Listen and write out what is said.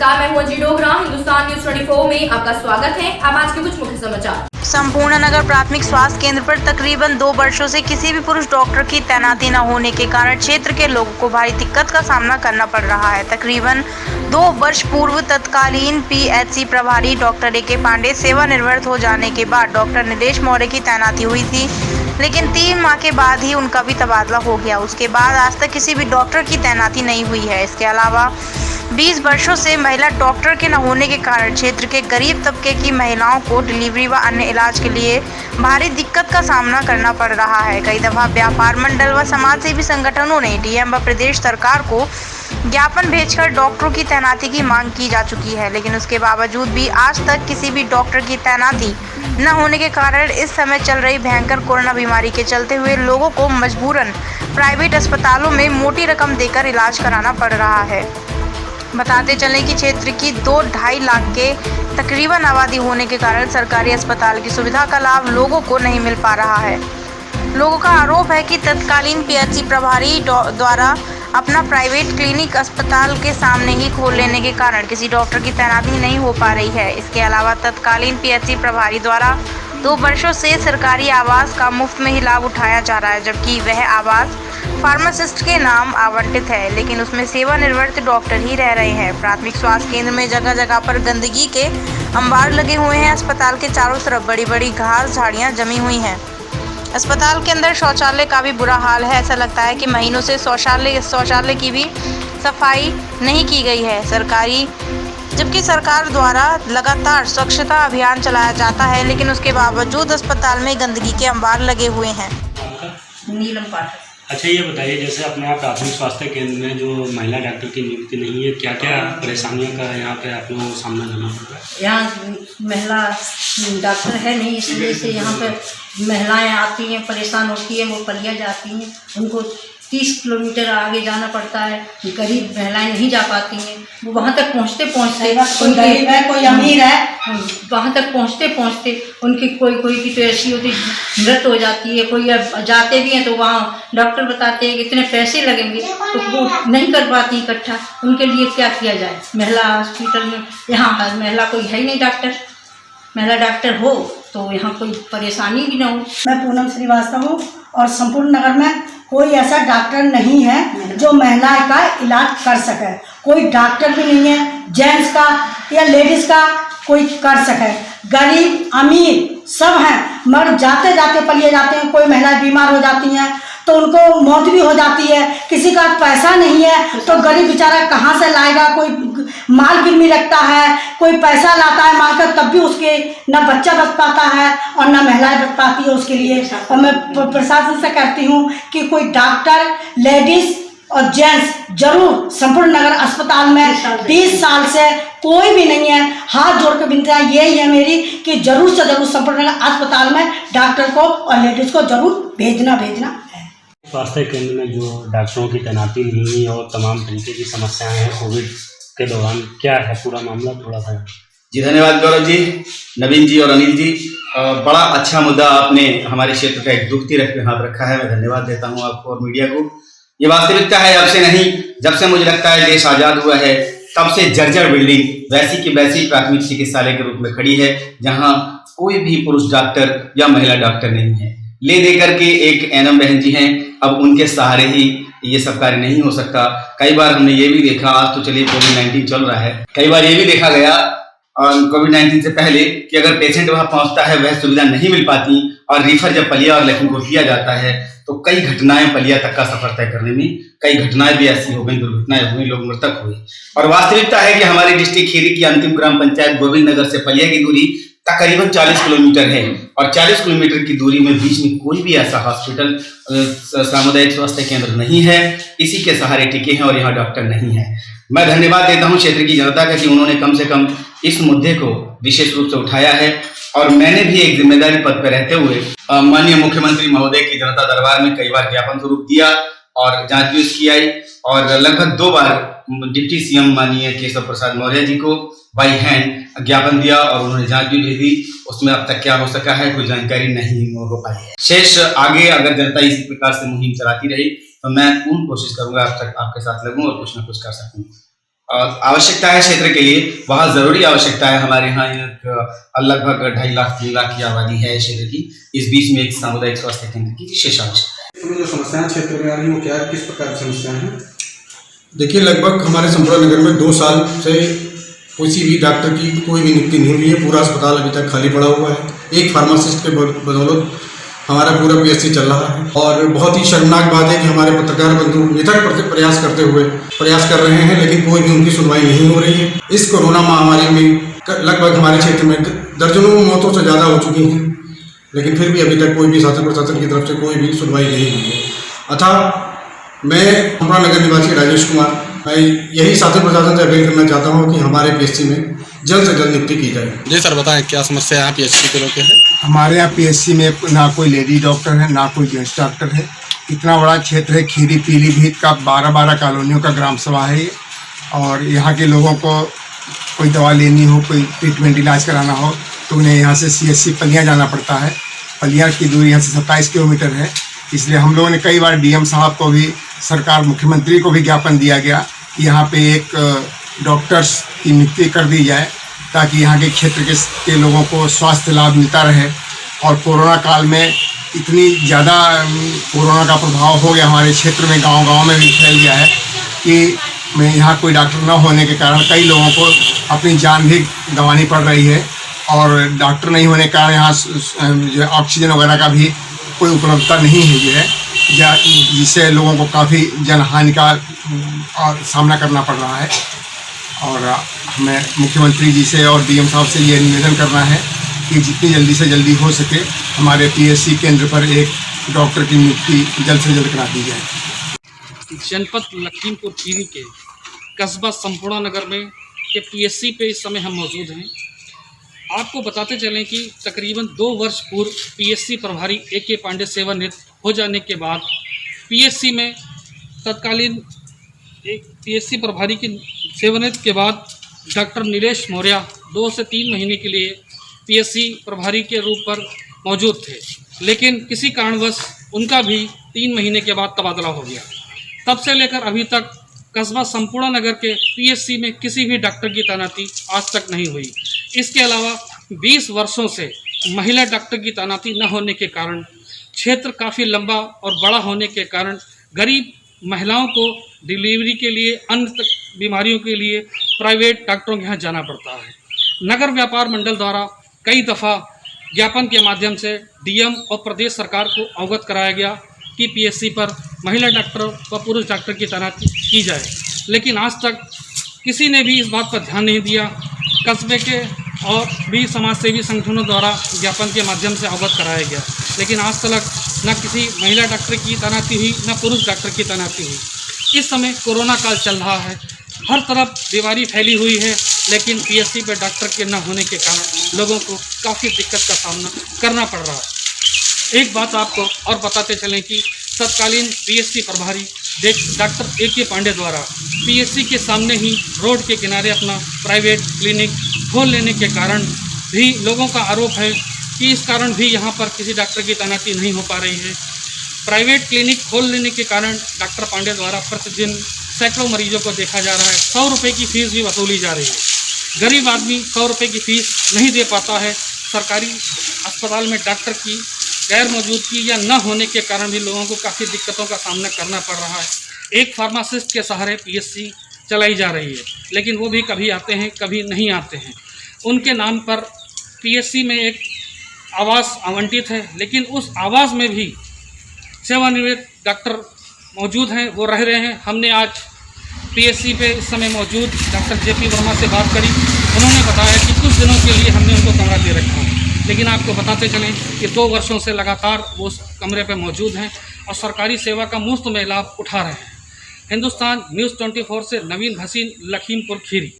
नमस्कार, मैं हूं अंजी डोगरा। हिंदुस्तान न्यूज 24 में आपका स्वागत है। अब आज के कुछ मुख्य समाचार। संपूर्ण नगर प्राथमिक स्वास्थ्य केंद्र पर तकरीबन 2 वर्षों से किसी भी पुरुष डॉक्टर की तैनाती न होने के कारण क्षेत्र के लोगों को भारी दिक्कत का सामना करना पड़ रहा है। तकरीबन 2 वर्ष पूर्व तत्कालीन पीएचसी प्रभारी डॉक्टर ए.के. पांडे सेवानिवृत्त हो जाने के बाद डॉक्टर नीलेश मौर्य की तैनाती हुई थी, लेकिन 3 माह के बाद ही उनका भी तबादला हो गया। उसके बाद आज तक किसी भी डॉक्टर की तैनाती नहीं हुई है। इसके अलावा 20 वर्षों से महिला डॉक्टर के न होने के कारण क्षेत्र के गरीब तबके की महिलाओं को डिलीवरी व अन्य इलाज के लिए भारी दिक्कत का सामना करना पड़ रहा है। कई दफा व्यापार मंडल व समाजसेवी संगठनों ने डीएम व प्रदेश सरकार को ज्ञापन भेजकर डॉक्टरों की तैनाती की मांग की जा चुकी है, लेकिन उसके बावजूद भी आज तक किसी भी डॉक्टर की तैनाती न होने के कारण इस समय चल रही भयंकर कोरोना बीमारी के चलते हुए लोगों को मजबूरन प्राइवेट अस्पतालों में मोटी रकम देकर इलाज कराना पड़ रहा है। बताते चलें कि क्षेत्र की 2-2.5 लाख के तकरीबन आबादी होने के कारण सरकारी अस्पताल की सुविधा का लाभ लोगों को नहीं मिल पा रहा है। लोगों का आरोप है कि तत्कालीन पीएचसी प्रभारी द्वारा अपना प्राइवेट क्लिनिक अस्पताल के सामने ही खोल लेने के कारण किसी डॉक्टर की तैनाती नहीं हो पा रही है। इसके अलावा तत्कालीन पीएचसी प्रभारी द्वारा 2 वर्षों से सरकारी आवास का मुफ्त में ही लाभ उठाया जा रहा है, जबकि वह आवास फार्मासिस्ट के नाम आवंटित है, लेकिन उसमें सेवानिवृत्त डॉक्टर ही रह रहे हैं। प्राथमिक स्वास्थ्य केंद्र में जगह जगह पर गंदगी के अंबार लगे हुए हैं। अस्पताल के चारों तरफ बड़ी बड़ी घास झाड़ियां जमी हुई हैं। अस्पताल के अंदर शौचालय का भी बुरा हाल है। ऐसा लगता है कि महीनों से शौचालय की भी सफाई नहीं की गई है। जबकि सरकार द्वारा लगातार स्वच्छता अभियान चलाया जाता है, लेकिन उसके बावजूद अस्पताल में गंदगी के अंबार लगे हुए हैं। नीलम पाठक। अच्छा, ये बताइए, जैसे अपने यहाँ प्राथमिक स्वास्थ्य केंद्र में जो महिला डॉक्टर की नियुक्ति नहीं है, क्या क्या परेशानियों का यहाँ पे आप लोगों को सामना करना पड़ रहा है? यहाँ महिला डॉक्टर है नहीं, इसलिए से यहाँ पर महिलाएं आती हैं, परेशान होती हैं, वो पलिया जाती हैं, उनको 30 किलोमीटर आगे जाना पड़ता है। गरीब महिलाएं नहीं जा पाती हैं, वो वहाँ तक पहुँचते कोई गरीब है, कोई अमीर है, वहाँ तक पहुँचते उनकी कोई की तो ऐसी होती मृत हो जाती है। कोई जाते भी हैं तो वहाँ डॉक्टर बताते हैं कि इतने पैसे लगेंगे, तो वो नहीं कर पाती इकट्ठा। उनके लिए क्या किया जाए? महिला हॉस्पिटल में यहाँ महिला कोई है ही नहीं डॉक्टर। महिला डॉक्टर हो तो यहाँ कोई परेशानी भी ना हो। मैं पूनम श्रीवास्तव हूँ और संपूर्ण नगर में कोई ऐसा डॉक्टर नहीं है जो महिला का इलाज कर सके। कोई डॉक्टर भी नहीं है जेंट्स का या लेडीज़ का कोई कर सके। गरीब अमीर सब हैं, मगर जाते जाते पलिए जाते हैं। कोई महिला बीमार हो जाती हैं तो उनको मौत भी हो जाती है। किसी का पैसा नहीं है तो गरीब बेचारा कहाँ से लाएगा? कोई माल गिरवी रखता है, कोई पैसा लाता है माल कर, तब भी उसके न बच्चा बच पाता है और न महिलाएं बच पाती है उसके लिए। और मैं प्रशासन से कहती हूँ कि कोई डॉक्टर लेडीज और जेंट्स जरूर संपूर्ण नगर अस्पताल में 20 साल से कोई भी नहीं है। हाथ जोड़ के विनती यही है मेरी कि जरूर से जरूर संपूर्ण नगर अस्पताल में डॉक्टर को और लेडीज को जरूर भेजना है। स्वास्थ्य केंद्र में जो डॉक्टरों की तैनाती नहीं हुई और तमाम तरीके की समस्याएं हैं कोविड के दौरान, क्या है पूरा मामला? थोड़ा सा जी। धन्यवाद गौरव जी, नवीन जी और अनिल जी। बड़ा अच्छा मुद्दा आपने हमारे क्षेत्र का एक दुखती रख पे हाथ रखा है। मैं धन्यवाद देता हूं आपको और मीडिया को। ये वास्तविकता है, अब से नहीं, जब से मुझे लगता है देश आजाद हुआ है तब से जर्जर बिल्डिंग वैसी की वैसी प्राथमिक चिकित्सालय के रूप में खड़ी है, जहां कोई भी पुरुष डॉक्टर या महिला डॉक्टर नहीं है। ले दे करके एक एनएम बहन जी हैं, अब उनके सहारे ही ये सब कार्य नहीं हो सकता। कई बार हमने ये भी देखा, आज तो चलिए कोविड-19 चल रहा है, कई बार ये भी देखा गया कोविड-19 से पहले कि अगर पेशेंट वहां पहुंचता है वह सुविधा नहीं मिल पाती और रिफर जब पलिया और लखीमपुर किया जाता है तो कई घटनाएं पलिया तक का सफर तय करने में, कई घटनाएं भी ऐसी हो गई, दुर्घटनाएं हुई, लोग मृतक हुए। और वास्तविकता है कि हमारी डिस्ट्रिक्ट खीरी की अंतिम ग्राम पंचायत गोविंद नगर से पलिया की दूरी तकरीबन 40 किलोमीटर है और 40 किलोमीटर की दूरी में बीच में कोई भी ऐसा हॉस्पिटल सामुदायिक स्वास्थ्य केंद्र नहीं है। इसी के सहारे टिके हैं और यहाँ डॉक्टर नहीं है। मैं धन्यवाद देता हूँ क्षेत्र की जनता का कि उन्होंने कम से कम इस मुद्दे को विशेष रूप से उठाया है और मैंने भी एक जिम्मेदारी पद पर रहते हुए माननीय मुख्यमंत्री महोदय की जनता दरबार में कई बार ज्ञापन स्वरूप दिया और जांच भी उसकी आई और लगभग 2 बार डिप्टी सीएम माननीय केशव प्रसाद मौर्य जी को बाई हैंड ज्ञापन दिया और उन्होंने जांच भी भेजी। उसमें अब तक क्या हो सका है कोई जानकारी नहीं हो पाई है। शेष आगे अगर जनता इसी प्रकार से मुहिम चलाती रही तो मैं पूर्ण कोशिश करूंगा अब तक आपके साथ लगूं और कुछ न कुछ कर सकूं। आवश्यकता है क्षेत्र के लिए, वहाँ जरूरी आवश्यकता है। हमारे यहाँ एक लगभग 2.5 लाख 3 लाख की आबादी है क्षेत्र की। इस बीच में एक सामुदायिक स्वास्थ्य केंद्र की विशेष आवश्यकता है। जो समस्याएं क्षेत्र में आ रही हैं वो क्या, किस प्रकार की समस्याएं हैं? देखिए, लगभग हमारे संपूर्ण नगर में 2 साल से किसी भी डॉक्टर की कोई भी नियुक्ति नहीं हुई है। पूरा अस्पताल अभी तक खाली पड़ा हुआ है। एक फार्मासिस्ट के बदौलत हमारा पूरा पीएससी चल रहा है। और बहुत ही शर्मनाक बात है कि हमारे पत्रकार बंधु निरंतर प्रयास कर रहे हैं, लेकिन कोई भी उनकी सुनवाई नहीं हो रही है। इस कोरोना महामारी में लगभग हमारे क्षेत्र में दर्जनों मौतों से ज़्यादा हो चुकी हैं, लेकिन फिर भी अभी तक कोई भी शासन प्रशासन की तरफ से कोई भी सुनवाई नहीं हुई है। अतः मैं संपूर्ण नगर निवासी राजेश कुमार, मैं यही शासन प्रशासन से अपील करना चाहता हूँ कि हमारे पीएससी में जल्द से जल्द नियुक्ति की जाए। जी सर, बताएं क्या समस्या यहाँ पीएससी के लोग के है? हमारे यहाँ पीएससी में ना कोई लेडी डॉक्टर है, ना कोई जेंट्स डॉक्टर है। इतना बड़ा क्षेत्र है, खीरी पीलीभीत का 12 कॉलोनियों का ग्राम सभा है। और यहाँ के लोगों को कोई दवा लेनी हो, कोई ट्रीटमेंट इलाज कराना हो, तो उन्हें यहाँ से CSC पलियाँ जाना पड़ता है। पलियाँ की दूरी यहाँ से 27 किलोमीटर है। इसलिए हम लोगों ने कई बार DM साहब को भी, सरकार मुख्यमंत्री को भी ज्ञापन दिया गया कि यहाँ पे एक डॉक्टर्स की नियुक्ति कर दी जाए, ताकि यहाँ के क्षेत्र के लोगों को स्वास्थ्य लाभ मिलता रहे। और कोरोना काल में इतनी ज़्यादा कोरोना का प्रभाव हो गया हमारे क्षेत्र में, गांव-गांव में भी फैल गया है कि यहाँ कोई डॉक्टर न होने के कारण कई लोगों को अपनी जान भी गंवानी पड़ रही है। और डॉक्टर नहीं होने के कारण यहाँ जो ऑक्सीजन वगैरह का भी कोई उपलब्धता नहीं है जो है, जिससे लोगों को काफ़ी जनहानि का सामना करना पड़ रहा है। और हमें मुख्यमंत्री जी से और DM साहब से ये निवेदन करना है कि जितनी जल्दी से जल्दी हो सके हमारे पीएससी केंद्र पर एक डॉक्टर की नियुक्ति जल्द से जल्द करा दी जाए। जनपद लखीमपुर खीरी के कस्बा संपूर्ण नगर में के पीएससी पे इस समय हम मौजूद हैं। आपको बताते चलें कि तकरीबन 2 वर्ष पूर्व पीएससी प्रभारी AK पांडे सेवानिवृत्त हो जाने के बाद पीएससी में तत्कालीन एक पीएससी प्रभारी की सेवानिवृत्त के बाद डॉक्टर नीलेश मौर्य 2 से 3 महीने के लिए पीएससी प्रभारी के रूप पर मौजूद थे, लेकिन किसी कारणवश उनका भी 3 महीने के बाद तबादला हो गया। तब से लेकर अभी तक कस्बा संपूर्ण नगर के पीएससी में किसी भी डॉक्टर की तैनाती आज तक नहीं हुई। इसके अलावा 20 वर्षों से महिला डॉक्टर की तैनाती न होने के कारण, क्षेत्र काफ़ी लंबा और बड़ा होने के कारण गरीब महिलाओं को डिलीवरी के लिए, अन्य बीमारियों के लिए प्राइवेट डॉक्टरों के यहाँ जाना पड़ता है। नगर व्यापार मंडल द्वारा कई दफ़ा ज्ञापन के माध्यम से DM और प्रदेश सरकार को अवगत कराया गया कि पीएससी पर महिला डॉक्टर व पुरुष डॉक्टर की तैनाती की जाए, लेकिन आज तक किसी ने भी इस बात पर ध्यान नहीं दिया। कस्बे के और भी समाज सेवी संगठनों द्वारा ज्ञापन के माध्यम से अवगत कराया गया, लेकिन आज तक न किसी महिला डॉक्टर की तैनाती हुई, न पुरुष डॉक्टर की तैनाती हुई। इस समय कोरोना काल चल रहा है, हर तरफ बीमारी फैली हुई है, लेकिन पीएससी पर डॉक्टर के न होने के कारण लोगों को काफ़ी दिक्कत का सामना करना पड़ रहा है। एक बात आपको और बताते चलें कि तत्कालीन पीएससी प्रभारी डॉक्टर AK पांडे द्वारा पीएससी के सामने ही रोड के किनारे अपना प्राइवेट क्लिनिक खोल लेने के कारण भी लोगों का आरोप है कि इस कारण भी यहाँ पर किसी डॉक्टर की तैनाती नहीं हो पा रही है। प्राइवेट क्लिनिक खोल लेने के कारण डॉक्टर पांडे द्वारा प्रतिदिन सैकड़ों मरीजों को देखा जा रहा है। 100 रुपये की फ़ीस भी वसूली जा रही है। गरीब आदमी 100 रुपये की फ़ीस नहीं दे पाता है। सरकारी अस्पताल में डॉक्टर की गैर मौजूदगी या न होने के कारण भी लोगों को काफ़ी दिक्कतों का सामना करना पड़ रहा है। एक फार्मासिस्ट के सहारे पीएससी चलाई जा रही है, लेकिन वो भी कभी आते हैं, कभी नहीं आते हैं। उनके नाम पर पीएससी में एक आवास आवंटित है, लेकिन उस आवास में भी सेवानिवृत्त डॉक्टर मौजूद हैं, वो रह रहे हैं। हमने आज पीएससी पे इस समय मौजूद डॉक्टर JP वर्मा से बात करी। उन्होंने बताया कि कुछ दिनों के लिए हमने उनको कमरा दे रखा है, लेकिन आपको बताते चलें कि 2 वर्षों से लगातार वो उस कमरे पे मौजूद हैं और सरकारी सेवा का मुफ्त में लाभ उठा रहे हैं। हिंदुस्तान न्यूज़ 24 से नवीन भसीन, लखीमपुर खीरी।